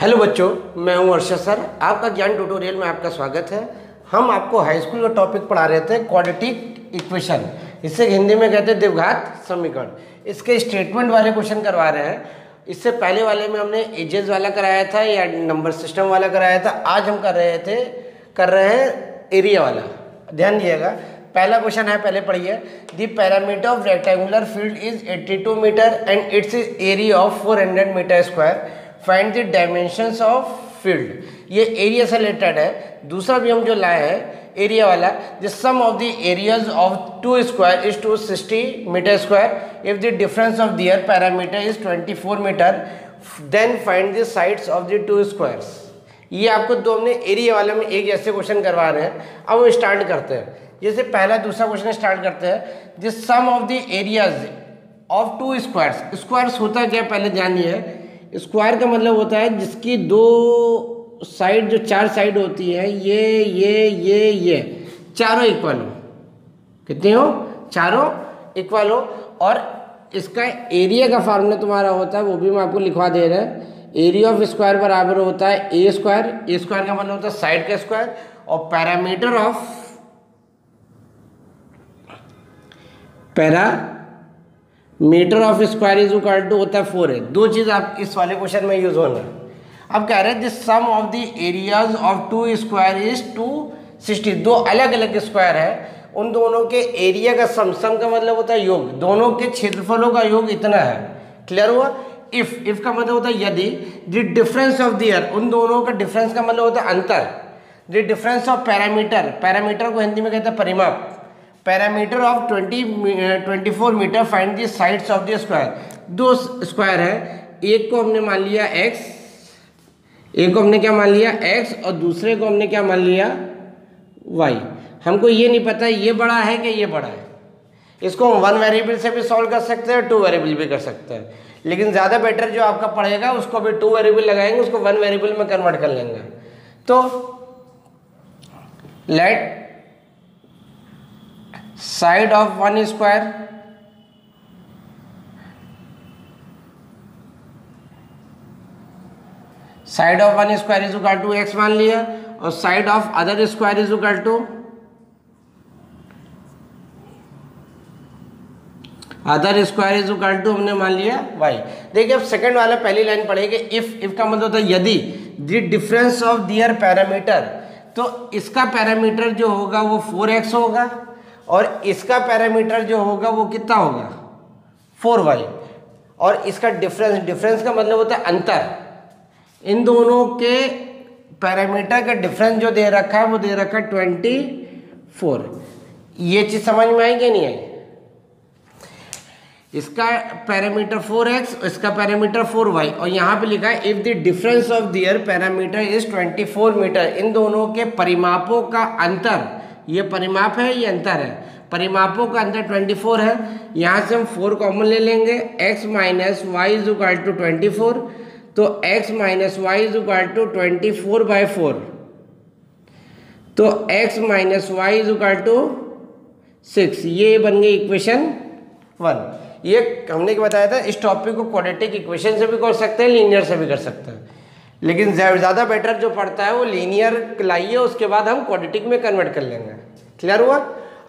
Hello बच्चों, मैं हूं अर्शद सर। आपका ज्ञान ट्यूटोरियल में आपका स्वागत है। हम आपको हाई स्कूल का टॉपिक पढ़ा रहे थे क्वाड्रेटिक इक्वेशन, इसे हिंदी में कहते हैं द्विघात समीकरण। इसके स्टेटमेंट वाले क्वेश्चन करवा रहे हैं। इससे पहले वाले में हमने एजेस वाला कराया था या नंबर सिस्टम वाला कराया था। आज हम कर रहे हैं एरिया वाला। ध्यान दिएगा, पहला क्वेश्चन है, पहले पढ़िए। The parameter of rectangular field is 82 metre and it's area of 400 metre square. Find the dimensions of field. ये एरिया से रिलेटेड है। दूसरा भी हम जो लाए हैं एरिया वाला, the sum of the areas of two square is 260 metre square. If the difference of their parameter is 24 metre, then find the sides of the two squares. ये आपको दो हमने एरिया वाले में एक जैसे क्वेश्चन करवा रहे हैं। अब हम स्टार्ट करते हैं। जैसे पहला दूसरा क्वेश्चन स्टार्ट करते हैं। The sum of the areas of two squares. Squares होता क्या, पहले जानिए। स्क्वायर का मतलब होता है जिसकी दो साइड, जो चार साइड होती है, ये चारों इक्वल हो। कितने हो? चारों इक्वल हो। और इसका एरिया का फार्मूला तुम्हारा होता है, वो भी मैं आपको लिखवा दे रहा है। एरिया ऑफ स्क्वायर बराबर होता है ए स्क्वायर। ए स्क्वायर का मतलब होता है साइड का स्क्वायर। और metre of square is equal to होता है 4 है। दो चीज आप इस वाले क्वेश्चन में यूज होना। अब कह रहे हैं this sum of the areas of two square is 260। दो अलग अलग स्क्वायर है, उन दोनों के एरिया का सम का मतलब होता है योग। दोनों के क्षेत्रफलों का योग इतना है। क्लियर हुआ? इफ का मतलब होता है यदि। द डिफरेंस ऑफ दियर, उन दोनों का डिफरेंस का मतलब होता है अंतर। द डिफरेंस ऑफ पैरामीटर को हिंदी में कहते हैं परिमाप। Parameter of 24 metre. Find the sides of the square. दो स्क्वायर है, एक को हमने मान लिया x, एक को हमने क्या मान लिया x, और दूसरे को हमने क्या मान लिया y। हमको ये नहीं पता ये बड़ा है कि ये बड़ा है। इसको हम 1 वेरिएबल से भी सॉल्व कर सकते हैं, 2 वेरिएबल भी कर सकते हैं। लेकिन ज़्यादा बेटर जो आपका पड़ेगा उसको भी 2 वेरिएबल लगाएंगे, उसको 1 वेरिएबल में कन्वर्ट कर लेंगे। तो let side of one square is equal to x मान लिया, और side of other square is equal to हमने मान लिया वाई। देखिए अब सेकंड वाला पहली लाइन पढ़ेगी। इफ का मतलब होता है यदि। The difference of their parameter, तो इसका पैरामीटर जो होगा वो 4x होगा, और इसका पैरामीटर जो होगा वो कितना होगा 4y। और इसका डिफरेंस का मतलब होता है अंतर। इन दोनों के पैरामीटर का डिफरेंस जो दे रखा है वो दे रखा है 24। ये चीज समझ में आई कि नहीं आई? इसका पैरामीटर 4x, इसका पैरामीटर 4y, और यहाँ पे लिखा है if the difference of their parameter is 24 metre. इन दोनों के परिमापों का अंतर, ये परिमाप है, ये अंतर है। परिमापों का अंतर 24 है। यहाँ से हम 4 कॉमन ले लेंगे। x minus y is equal to 24, तो x minus y is equal to 24/4, तो x minus y is equal to 6। ये बन गई इक्वेशन 1। ये हमने बताया था, इस टॉपिक को क्वाड्रेटिक इक्वेशन से भी कर सकते हैं, लीनियर से भी कर सकते हैं। लेकिन ज़्यादा बेटर जो पड़ता है वो लीनियर लाइए, उसके बाद हम क्वाड्रेटिक में कन्वर्ट कर लेंगे। क्लियर हुआ?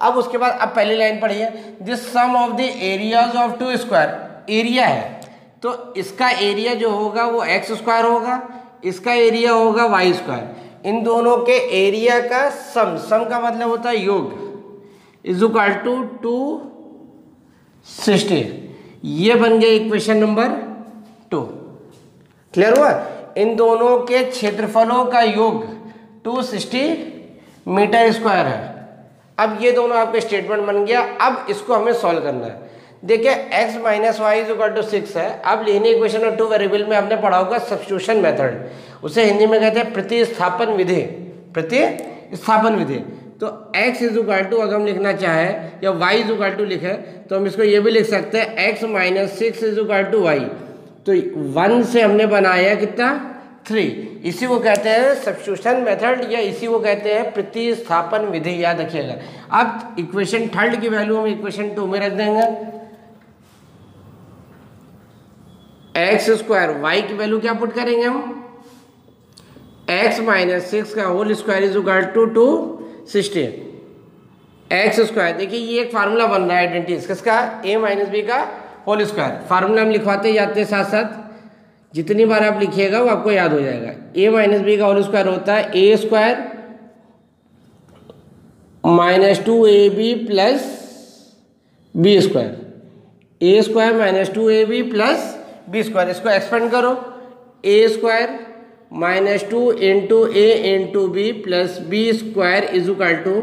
अब उसके बाद अब पहली लाइन पढ़िए। This sum of the areas of two square. Area है तो इसका एरिया जो होगा वो एक्स स्क्वायर होगा, इसका एरिया होगा वाई स्क्वायर। इन दोनों के एरिया का सम का मतलब होता है योग, इज इक्वल टू 260। ये बन गया इक्वेशन नंबर 2। क्लियर हुआ? इन दोनों के क्षेत्रफलों का योग 260 मीटर स्क्वायर है। अब ये दोनों आपके स्टेटमेंट बन गया। अब इसको हमें सॉल्व करना है। देखिए x minus y is equal to 6 है। अब लीनियर इक्वेशन और 2 वेरिएबल में आपने पढ़ा होगा सब्स्टिट्यूशन मेथड, उसे हिंदी में कहते हैं प्रतिस्थापन विधि। तो x इज इक्वल टू अगर हम लिखना चाहे या y इज इक्वल टू लिखे तो हम इसको ये भी लिख सकते हैं x minus 6 is equal to y. तो 1 से हमने बनाया कितना 3। इसी को कहते हैं सब्स्टिट्यूशन मेथड, या इसी को कहते हैं प्रतिस्थापन विधि। याद रखिएगा। अब इक्वेशन थर्ड की वैल्यू हम इक्वेशन 2 में रख देंगे। एक्स स्क्वायर वाई की वैल्यू क्या पुट करेंगे हम x माइनस 6 का whole square is equal to 260 x square. देखिए ये एक फार्मूला बन रहा है आइडेंटिटी किसका, a माइनस बी का होल स्क्वायर। फार्मूला हम लिखवाते जाते साथ साथ, जितनी बार आप लिखिएगा वो आपको याद हो जाएगा। a माइनस बी का होल स्क्वायर होता है a square minus 2ab plus b square, a square minus 2ab plus b square. इसको एक्सपेंड करो, a square minus 2 into a into b plus b square is equal to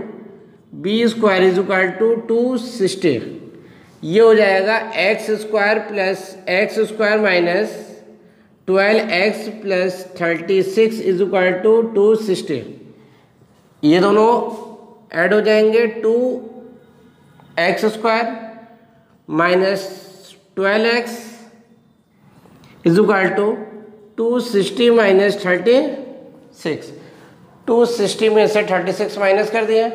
b square is equal to 260। ये हो जाएगा x square plus x square minus 12x plus 36 is equal to 260। ये दोनों add हो जाएंगे, 2x square minus 12x is equal to 260 minus 36। 260 में से 36 minus कर दिया,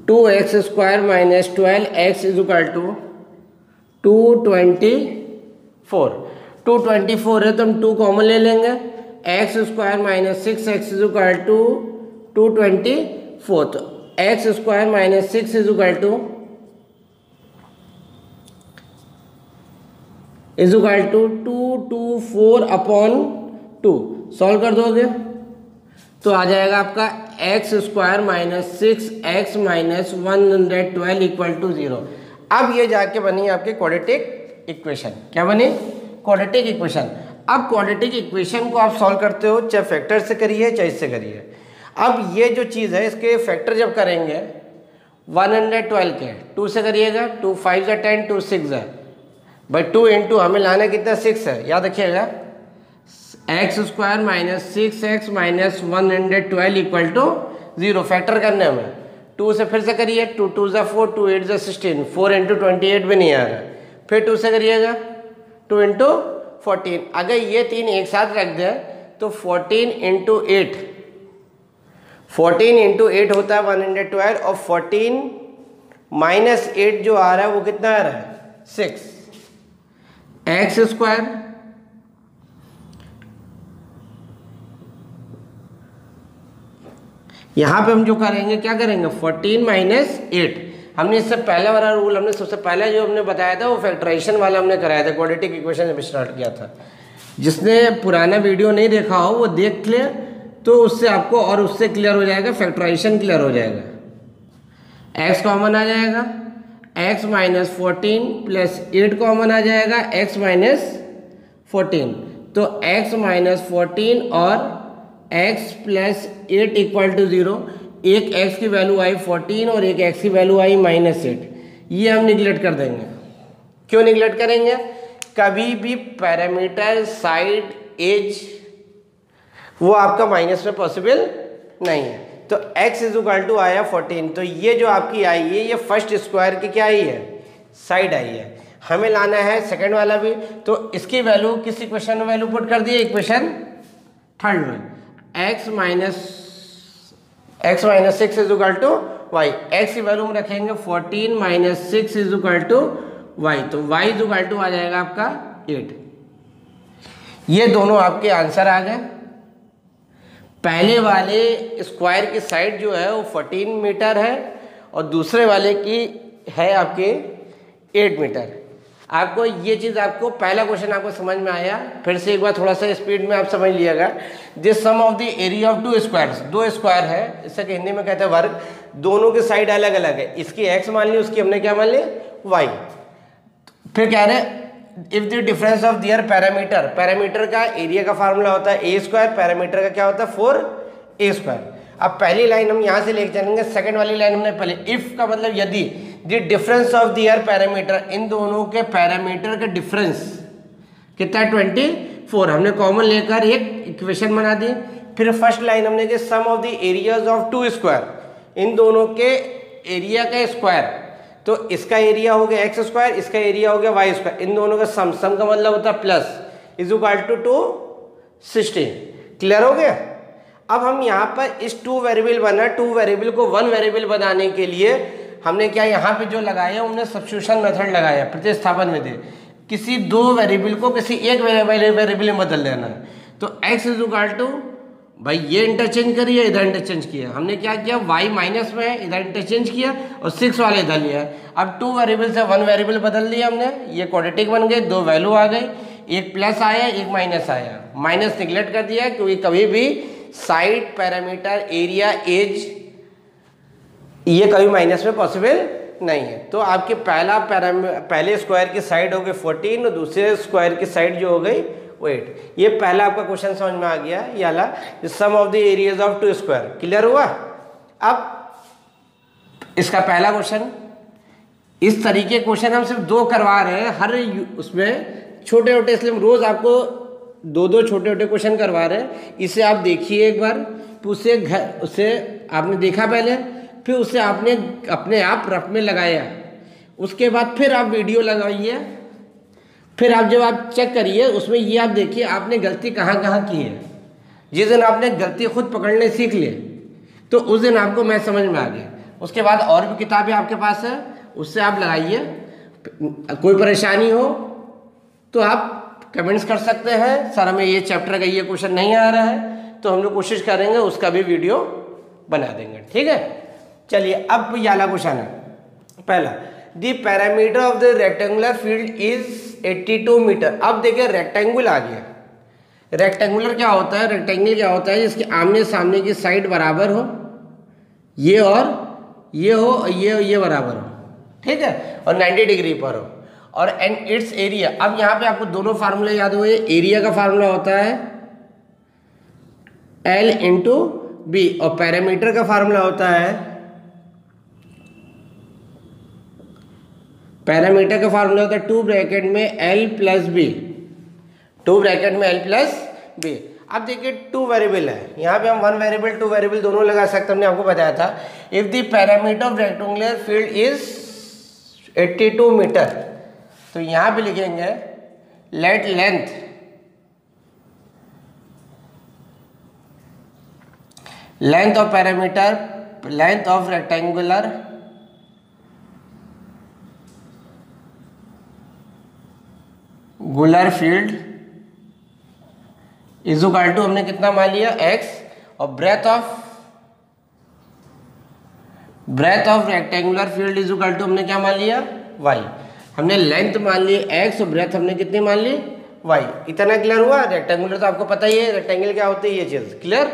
two x square minus 12x is equal to 224। 224 है तो हम 2 कॉमन ले लेंगे, x square minus 6x is equal to 224। तो x square minus 6 is equal to 224 upon 2। Solve कर दोगे तो आ जाएगा आपका x square minus 6x minus 112 equal to 0। अब ये जाके बनी आपकी क्वाड्रेटिक इक्वेशन। क्या बनी? Quadratic equation. अब क्वाड्रेटिक इक्वेशन को आप सॉल्व करते हो, चाहे फैक्टर से करिए चाहे इससे करिए। अब ये जो चीज़ है इसके फैक्टर जब करेंगे 112 के 2 से करिएगा, 2 5 ज़ा 10, 2 6 ज़ा भाई 2 इंटू हमें लाना कितना 6 है, याद रखिएगा x square minus 6x minus 112 equal to 0। Factor करने हमें 2 से फिर से करिए, 2 2 ज़ा 4, 2 8 ज़ा 16, 4 इंटू 28 भी नहीं आ रहा। फिर 2 से करिएगा, 2 इंटू 14। अगर ये तीन एक साथ रख दें तो 14 इंटू 8, 14 इंटू 8 होता है 112 और 14 माइनस 8 जो आ रहा है वो कितना आ रहा है 6। एक्स स्क्वायर यहां पे हम जो करेंगे क्या करेंगे 14 माइनस 8। हमने इससे पहले वाला रूल हमने सबसे पहले जो हमने बताया था वो फैक्टराइजेशन वाला हमने कराया था, क्वाड्रेटिक इक्वेशन जब स्टार्ट किया था। जिसने पुराना वीडियो नहीं देखा हो वो देख ले तो उससे आपको और उससे क्लियर हो जाएगा, फैक्टराइजेशन क्लियर हो जाएगा। एक्स कॉमन आ जाएगा, एक्स माइनस 14 प्लस 8 कॉमन आ जाएगा, एक्स माइनस 14। तो एक्स माइनस 14 और x प्लस 8 इक्वल टू 0। एक x की वैल्यू आई 14 और एक x की वैल्यू आई माइनस 8। ये हम निगलेक्ट कर देंगे। क्यों निगलेक्ट करेंगे? कभी भी पैरामीटर साइड एज वो आपका माइनस में पॉसिबल नहीं है। तो x इज इक्वल टू आया 14। तो ये जो आपकी आई है ये फर्स्ट स्क्वायर की क्या आई है साइड आई है। हमें लाना है सेकंड वाला भी, तो इसकी वैल्यू किस इक्वेशन में वैल्यू पुट कर दिए, इक्वेशन थर्ड में। x minus 6 is equal to y. X की वैल्यू में रखेंगे 14 minus 6 is equal to y. तो y इज इक्वल टू आ जाएगा आपका 8। ये दोनों आपके आंसर आ गए। पहले वाले स्क्वायर की साइड जो है वो 14 मीटर है और दूसरे वाले की है आपके 8 मीटर। आपको ये चीज़ आपको पहला क्वेश्चन आपको समझ में आया? फिर से एक बार थोड़ा सा स्पीड में आप समझ लिएगा। This sum of the area of 2 squares, 2 square है, इसे हिंदी में कहते हैं वर्ग। दोनों के साइड अलग अलग है, इसकी x मान ली, उसकी हमने क्या मान ली y। फिर कह रहे if the difference of their parameter, parameter का एरिया का फार्मूला होता है a स्क्वायर, पैरामीटर का क्या होता है 4a स्क्वायर। अब पहली लाइन हम यहाँ से लेके चलेंगे, सेकंड वाली लाइन हमने पहले, इफ का मतलब यदि, the difference of their parameter, इन दोनों के पैरामीटर का डिफरेंस कितना है 24। हमने कॉमन लेकर एक इक्वेशन बना दी। फिर फर्स्ट लाइन हमने कि sum of the areas of 2 square, इन दोनों के एरिया का स्क्वायर, तो इसका एरिया हो गया एक्स स्क्वायर, इसका एरिया हो गया वाई स्क्वायर, इन दोनों का सम, सम का मतलब होता है plus, is equal to 260। Clear हो गया? अब हम यहाँ पर इस 2 वेरिएबल बना, 2 वेरिएबल को 1 वेरिएबल बनाने के लिए हमने क्या यहाँ पे जो लगाया हमने सब्स्टिट्यूशन मेथड लगाया, प्रतिस्थापन विधि। किसी दो वेरिएबल को किसी एक वेरिएबल में बदल देना है। तो x इज इक्वल टू, भाई ये इंटरचेंज करिए, इधर इंटरचेंज किया, हमने क्या किया y माइनस में है, इधर इंटरचेंज किया और 6 वाले इधर लिया है। अब 2 वेरिएबल से 1 वेरिएबल बदल दिया हमने, ये क्वाड्रेटिक बन गए, 2 वैल्यू आ गई, एक प्लस आया एक माइनस आया। माइनस निगलेक्ट कर दिया क्योंकि कभी भी साइड, पैरामीटर, एरिया, एज ये कभी माइनस में पॉसिबल नहीं है। तो आपके पहले स्क्वायर की साइड हो गई 14 और दूसरे स्क्वायर की साइड जो हो गई 8। ये पहला आपका क्वेश्चन समझ में आ गया। ये वाला sum of the areas of 2 square clear हुआ। अब इसका पहला क्वेश्चन, इस तरीके क्वेश्चन हम सिर्फ 2 करवा रहे हैं हर उसमें छोटे छोटे, इसलिए हम रोज आपको 2 छोटे छोटे क्वेश्चन करवा रहे हैं। इसे आप देखिए एक बार, उसे आपने देखा पहले, फिर उसे आपने अपने आप रफ में लगाया, उसके बाद फिर आप वीडियो लगाइए, फिर आप जब आप चेक करिए उसमें ये आप देखिए आपने गलती कहाँ कहाँ की है। जिस दिन आपने गलती खुद पकड़ने सीख लिए तो उस दिन आपको मैथ समझ में आ गया। उसके बाद और भी किताबें आपके पास है, उससे आप लगाइए। कोई परेशानी हो तो आप कमेंट्स कर सकते हैं, सर हमें ये चैप्टर का ये क्वेश्चन नहीं आ रहा है, तो हम लोग कोशिश करेंगे उसका भी वीडियो बना देंगे, ठीक है। चलिए अब ये वाला क्वेश्चन है पहला, the parameter of the rectangular field is 82 metre. अब देखिए रेक्टेंगुलर आ गया। रेक्टेंगुलर क्या होता है? रेक्टेंगल क्या होता है? जिसके आमने सामने की साइड बराबर हो, ये और ये हो, ये बराबर हो, ठीक है, और 90 डिग्री पर हो, और एंड इट्स एरिया। अब यहाँ पे आपको दोनों फार्मूले याद हुए। एरिया का फार्मूला होता है L इंटू बी और पैरामीटर का फार्मूला होता है, पैरामीटर का फार्मूला होता है 2 ब्रैकेट में L प्लस बी, 2 ब्रैकेट में L प्लस बी। अब देखिए 2 वेरिएबल है, यहाँ पे हम 1 वेरिएबल 2 वेरिएबल दोनों लगा सकते, हमने आपको बताया था। If the parameter of rectangular field is 82 metre, तो यहाँ पे लिखेंगे let length of parameter, length of rectangular गुलर फील्ड इज इक्वल टू, हमने कितना मान लिया x, और breadth of rectangular field is equal to हमने क्या मान लिया y। हमने लेंथ मान ली x और ब्रेथ हमने कितनी मान ली y। इतना क्लियर हुआ। रेक्टेंगुलर तो आपको पता ही है, रेक्टेंगल क्या होती है, ये चीज क्लियर।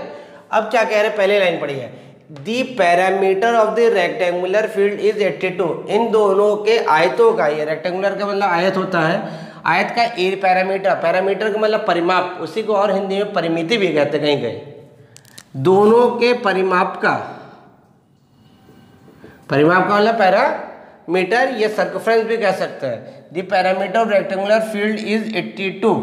अब क्या कह रहे हैं, पहले लाइन पढ़िए, the parameter of the rectangular field is 82। इन दोनों के आयतों का, ये रेक्टेंगुलर का मतलब आयत होता है, आयत का पैरामीटर, पैरामीटर का मतलब परिमाप, उसी को और हिंदी में परिमिति भी कहते कहीं कहीं। दोनों के परिमाप का मतलब पैरामीटर, ये सर्कमफ्रेंस भी कह सकते हैं। The parameter of rectangular field is 82।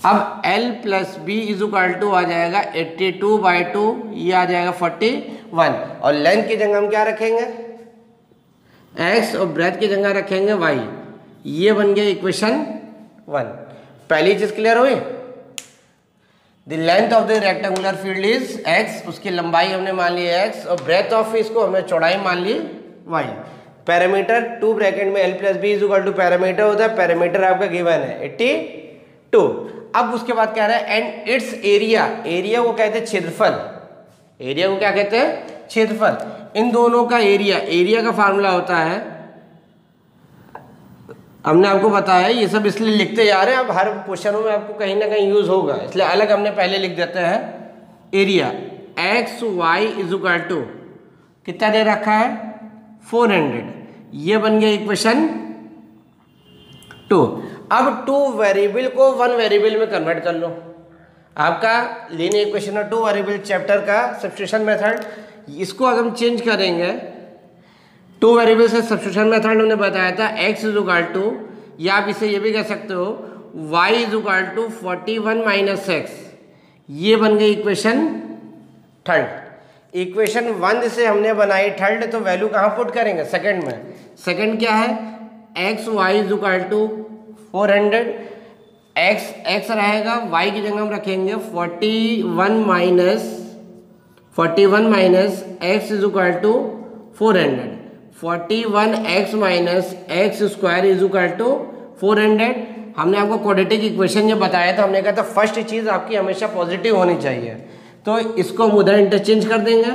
अब L plus B is equal to आ जाएगा 82/2, ये आ जाएगा 41, और लेंथ की जगह हम क्या रखेंगे x और ब्रेथ की जगह रखेंगे y। ये बन गया इक्वेशन 1। पहली चीज क्लियर हुई। The length of the rectangular field is x, उसकी लंबाई हमने मान ली x, और ब्रेथ ऑफ इसको हमने चौड़ाई मान ली y। पैरामीटर 2 ब्रैकेट में L plus B is equal to parameter होता है, पैरामीटर आपका गिवन है 82। अब उसके बाद कह रहा है एंड इट्स एरिया, एरिया को कहते हैं क्षेत्रफल, एरिया को क्या कहते हैं क्षेत्रफल। इन दोनों का एरिया का फार्मूला होता है, हमने आपको बताया, ये सब इसलिए लिखते जा रहे हैं, अब हर क्वेश्चनों में आपको कहीं ना कहीं यूज होगा, इसलिए अलग हमने पहले लिख देते हैं। Area x y is equal to कितना दे रखा है 400, ये बन गया इक्वेशन 2। अब 2 वेरिएबल को 1 वेरिएबल में कन्वर्ट कर लो। आपका लीनियर इक्वेशन और 2 वेरिएबल चैप्टर का सब्स्टिट्यूशन मेथड, इसको अगर हम चेंज करेंगे, 2 वेरिएबल से सब्स्टिट्यूशन मेथड हमने बताया था x इज इक्वल टू, या आप इसे ये भी कह सकते हो y is equal to 41 minus x, ये बन गई इक्वेशन 3। इक्वेशन 1 से हमने बनाई 3, तो वैल्यू कहाँ पुट करेंगे सेकंड में। सेकंड क्या है x y is equal to 400, x रहेगा, y की जगह हम रखेंगे 41 minus x is equal to 400। 41x minus x square is equal to 400। हमने आपको क्वाड्रेटिक इक्वेशन जब बताया था हमने कहा था फर्स्ट चीज़ आपकी हमेशा पॉजिटिव होनी चाहिए, तो इसको हम उधर इंटरचेंज कर देंगे।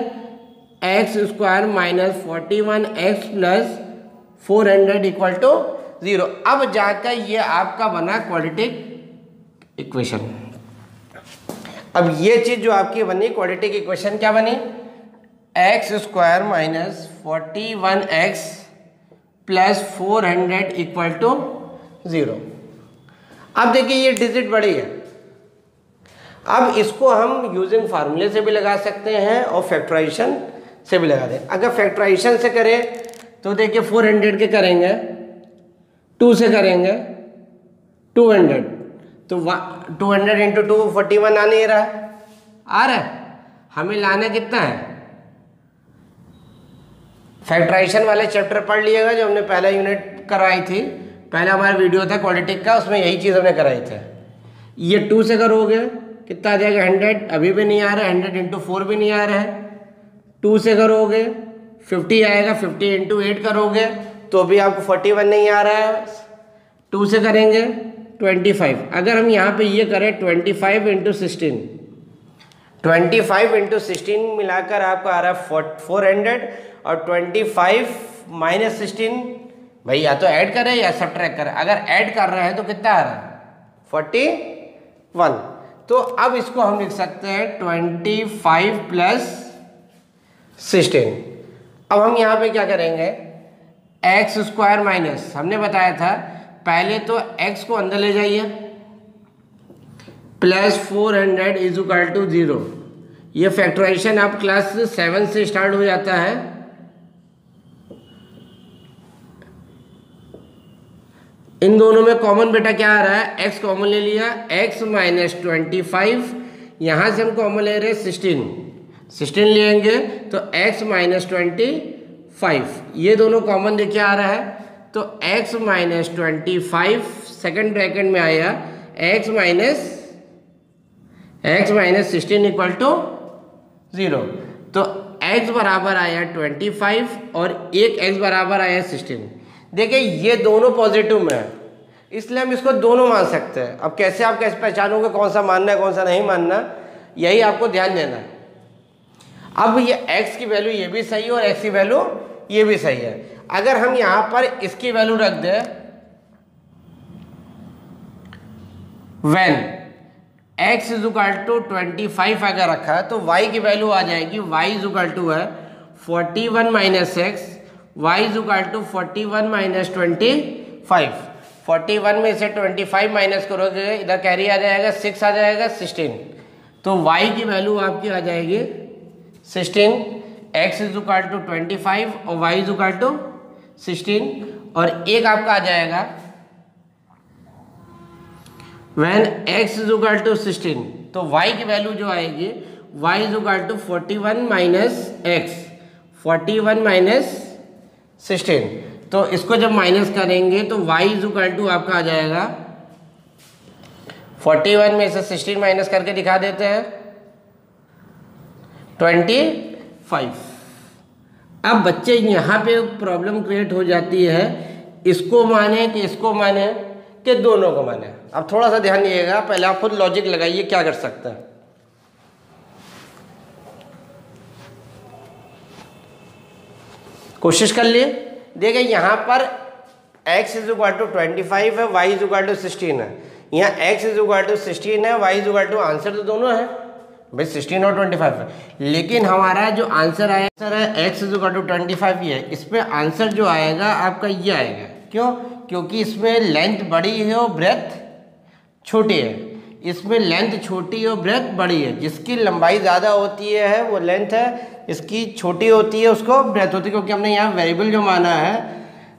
X square minus 41x plus 400 equal to 0। अब जाकर ये आपका बना क्वाड्रेटिक इक्वेशन। अब ये चीज़ जो आपकी बनी क्वाड्रेटिक इक्वेशन क्या बनी, x square minus 41x plus 400 equal to 0। अब देखिए ये डिजिट बड़ी है, अब इसको हम यूजिंग फार्मूले से भी लगा सकते हैं और फैक्टराइजेशन से भी लगा दें। अगर फैक्टराइजेशन से करें तो देखिए 400 के करेंगे 2 से करेंगे 200, तो 200 इंटू 2 41 आ नहीं रहा है, आ रहा है। हमें लाना कितना है, फैक्टराइजेशन वाले चैप्टर पढ़ लिएगा जो हमने पहला यूनिट कराई थी, पहला हमारा वीडियो था क्वाड्रेटिक का, उसमें यही चीज़ हमने कराई थी। ये 2 से करोगे कितना आ जाएगा 100, अभी भी नहीं आ रहा है, 100 इंटू 4 भी नहीं आ रहा है। 2 से करोगे 50 आएगा, 50 इंटू 8 करोगे तो भी आपको 41 नहीं आ रहा है। 2 से करेंगे 25, अगर हम यहाँ पे ये करें 25 इंटू 16, 25 इंटू 16 मिलाकर आपको आ रहा है 400, और 25 माइनस 16 भाई या तो ऐड करें या सब्ट्रैक्ट करें। अगर ऐड कर रहे हैं तो कितना आ रहा है 41। तो अब इसको हम लिख सकते हैं 25 प्लस 16। अब हम यहाँ पे क्या करेंगे, एक्स स्क्वायर माइनस, हमने बताया था पहले तो x को अंदर ले जाइए, प्लस 400 इज इक्वल टू 0। ये फैक्टराइजेशन आप क्लास 7 से स्टार्ट हो जाता है। इन दोनों में कॉमन बेटा क्या आ रहा है, x कॉमन ले लिया, x माइनस 25, यहाँ से हम कॉमन ले रहे हैं 16 लेंगे तो x माइनस 25, ये दोनों कॉमन देखिए आ रहा है, तो x माइनस 25 सेकेंड ब्रैकेट में आया x माइनस 16 इक्वल टू 0। तो x बराबर आया 25 और एक x बराबर आया 16। देखिए ये दोनों पॉजिटिव में है, इसलिए हम इसको दोनों मान सकते हैं। अब कैसे आप कैसे पहचानोगे कौन सा मानना है कौन सा नहीं मानना, यही आपको ध्यान देना है। अब ये x की वैल्यू ये भी सही है और x की वैल्यू ये भी सही है। अगर हम यहाँ पर इसकी वैल्यू रख दें, when x is equal to 25 अगर रखा है तो y की वैल्यू आ जाएगी, y इज इक्वल टू है 41 minus x, y is equal to 41 minus 25। 41 में से 25 माइनस करोगे इधर कैरी आ जाएगा 6 आ जाएगा 16, तो y की वैल्यू आपकी आ जाएगी 16, x इज इक्वल टू 25 और y इज इक्वल टू 16, और एक आपका आ जाएगा when x is equal to 16, तो y की वैल्यू जो आएगी y is equal to 41 minus x, 41 minus 16। तो इसको जब माइनस करेंगे तो y इज इक्वल टू आपका आ जाएगा 41 में से 16 माइनस करके दिखा देते हैं 25। अब बच्चे यहाँ पे प्रॉब्लम क्रिएट हो जाती है, इसको माने कि इसको माने कि दोनों को माने। अब थोड़ा सा ध्यान दिएगा, पहले आप खुद लॉजिक लगाइए क्या कर सकते हैं। कोशिश कर लिए, देखिए यहाँ पर x इज इक्वल टू 25 है, y इज इक्वल टू 16 है। यहाँ x इज इक्वल टू 16 है, y is equal to, answer तो दोनों है भाई 16 और 25 है, लेकिन हमारा जो आंसर आया है x इज इक्वल टू 25 ही है। इसमें आंसर जो आएगा आपका ये आएगा, क्यों? क्योंकि इसमें लेंथ बड़ी है और ब्रेथ छोटी है। इसमें लेंथ छोटी और ब्रेथ बड़ी है, जिसकी लंबाई ज़्यादा होती है वो लेंथ है, इसकी छोटी होती है उसको ब्रेथ होती है। क्योंकि हमने यहाँ वेरिएबल जो माना है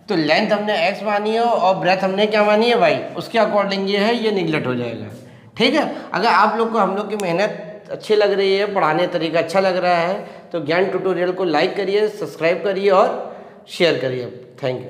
तो लेंथ हमने x मानी है और ब्रेथ हमने क्या मानी है y, उसके अकॉर्डिंग ये है, ये निगलेक्ट हो जाएगा। ठीक है, अगर आप लोग को हम लोग की मेहनत अच्छी लग रही है, पढ़ाने तरीका अच्छा लग रहा है, तो ज्ञान ट्यूटोरियल को लाइक करिए, सब्सक्राइब करिए और शेयर करिए। Thank you.